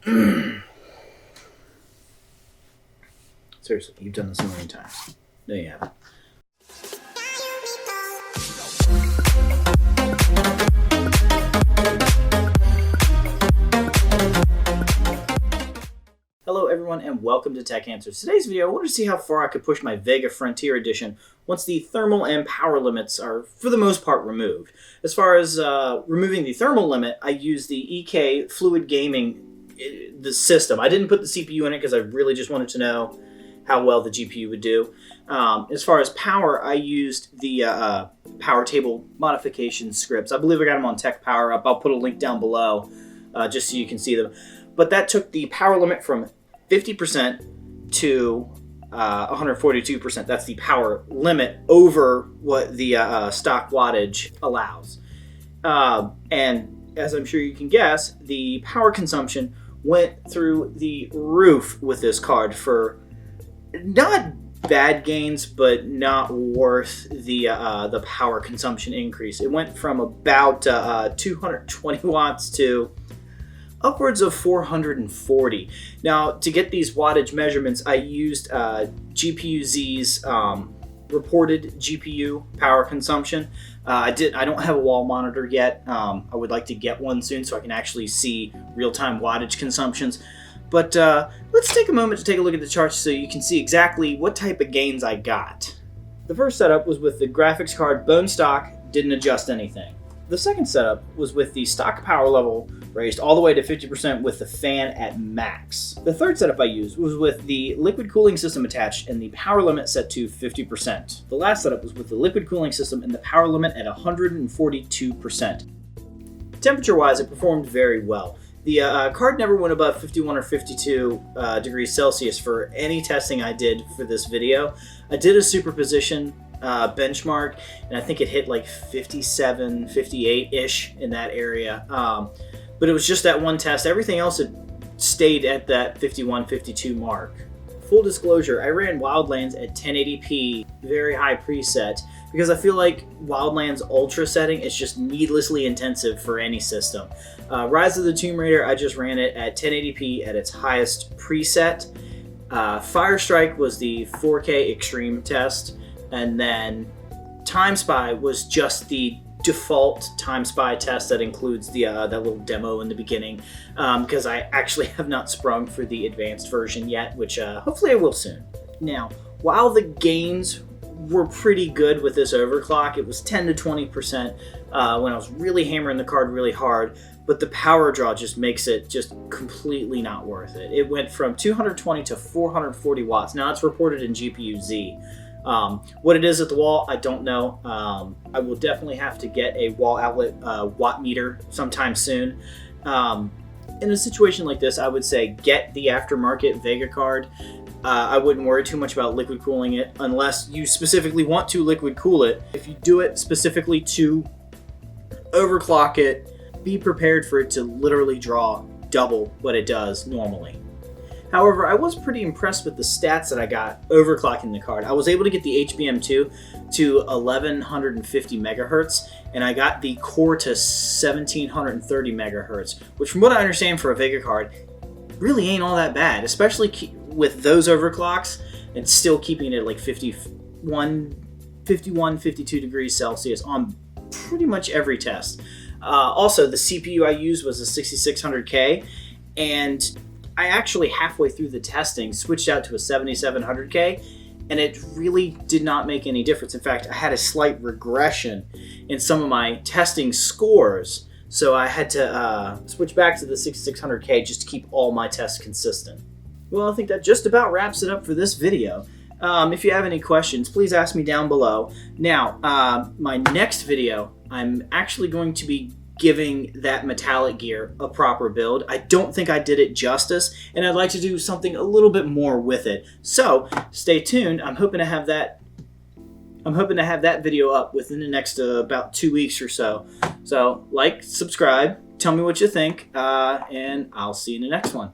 Seriously, you've done this a million times. No, you haven't. Hello everyone and welcome to Tech Answers. Today's video, I wanted to see how far I could push my Vega Frontier Edition once the thermal and power limits are, for the most part, removed. As far as removing the thermal limit, I used the EK Fluid Gaming the system. I didn't put the CPU in it because I really just wanted to know how well the GPU would do. As far as power, I used the power table modification scripts. I believe I got them on Tech Power Up. I'll put a link down below just so you can see them. But that took the power limit from 50% to 142%. That's the power limit over what the stock wattage allows. And as I'm sure you can guess, the power consumption went through the roof with this card for not bad gains, but not worth the power consumption increase. It went from about 220 watts to upwards of 440. Now, to get these wattage measurements, I used GPU-Z's reported GPU power consumption. I don't have a wall monitor yet. I would like to get one soon so I can actually see real-time wattage consumptions. But let's take a moment to take a look at the charts so you can see exactly what type of gains I got. The first setup was with the graphics card bone stock, didn't adjust anything. The second setup was with the stock power level raised all the way to 50% with the fan at max. The third setup I used was with the liquid cooling system attached and the power limit set to 50%. The last setup was with the liquid cooling system and the power limit at 142%. Temperature-wise, it performed very well. The card never went above 51 or 52 degrees Celsius for any testing I did for this video. I did a superposition benchmark, and I think it hit like 57, 58-ish in that area. But it was just that one test. Everything else had stayed at that 51, 52 mark. Full disclosure, I ran Wildlands at 1080p, very high preset, because I feel like Wildlands Ultra setting is just needlessly intensive for any system. Rise of the Tomb Raider, I just ran it at 1080p at its highest preset. Fire Strike was the 4K extreme test. And then Time Spy was just the default Time Spy test that includes the that little demo in the beginning, because I actually have not sprung for the advanced version yet, which hopefully I will soon. Now, while the gains were pretty good with this overclock, it was 10 to 20% when I was really hammering the card really hard, but the power draw just makes it just completely not worth it. It went from 220 to 440 watts. Now, it's reported in GPU-Z. What it is at the wall, I don't know. I will definitely have to get a wall outlet watt meter sometime soon. In a situation like this, I would say get the aftermarket Vega card. I wouldn't worry too much about liquid cooling it unless you specifically want to liquid cool it. If you do it specifically to overclock it, be prepared for it to literally draw double what it does normally. However, I was pretty impressed with the stats that I got overclocking the card. I was able to get the HBM2 to 1150 megahertz, and I got the core to 1730 megahertz, which from what I understand for a Vega card, really ain't all that bad, especially with those overclocks and still keeping it at like 51, 52 degrees Celsius on pretty much every test. Also, the CPU I used was a 6600K, and I actually halfway through the testing switched out to a 7700K, and it really did not make any difference. In fact, I had a slight regression in some of my testing scores, so I had to switch back to the 6600K just to keep all my tests consistent. Well, I think that just about wraps it up for this video. If you have any questions, please ask me down below. Now, my next video, I'm actually going to be giving that metallic gear a proper build. I don't think I did it justice, and I'd like to do something a little bit more with it. So stay tuned. I'm hoping to have that video up within the next about 2 weeks or so. So like, subscribe, tell me what you think, and I'll see you in the next one.